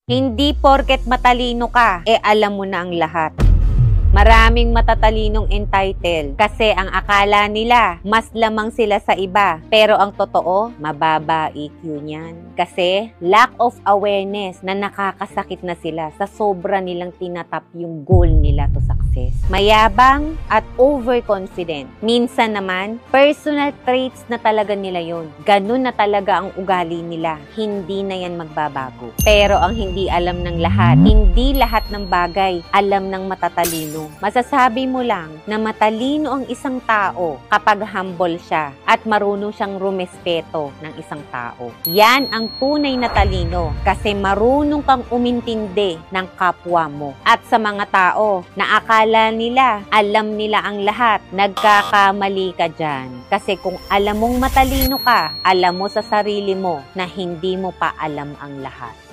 Hindi porket matalino ka, alam mo na ang lahat. Maraming matatalinong entitled kasi ang akala nila mas lamang sila sa iba. Pero ang totoo, mababa EQ niyan. Kasi lack of awareness na nakakasakit na sila sa sobra nilang tinatap yung goal nila to success. Mayabang at overconfident. Minsan naman, personal traits na talaga nila yon. Ganun na talaga ang ugali nila. Hindi na yan magbabago. Pero ang hindi alam ng lahat, hindi lahat ng bagay alam ng matatalino. Masasabi mo lang na matalino ang isang tao kapag humble siya at marunong siyang rumespeto ng isang tao. Yan ang tunay na talino kasi marunong kang umintindi ng kapwa mo. At sa mga tao na akala nila, alam nila ang lahat, nagkakamali ka dyan. Kasi kung alam mong matalino ka, alam mo sa sarili mo na hindi mo pa alam ang lahat.